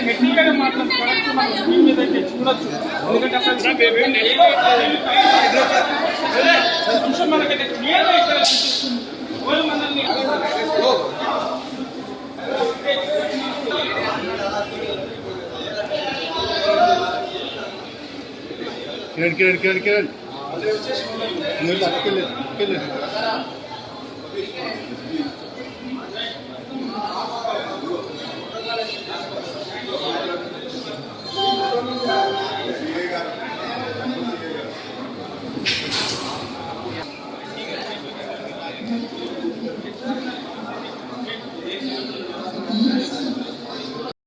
Material మాత్రం correct మన screen మీద అయితే చూడొచ్చు. ఎందుకంటే అసలు అంశం మనకైతే క్లియర్గా ఇక్కడ కనిపిస్తుంది. వాళ్ళు మనల్ని కిరణ్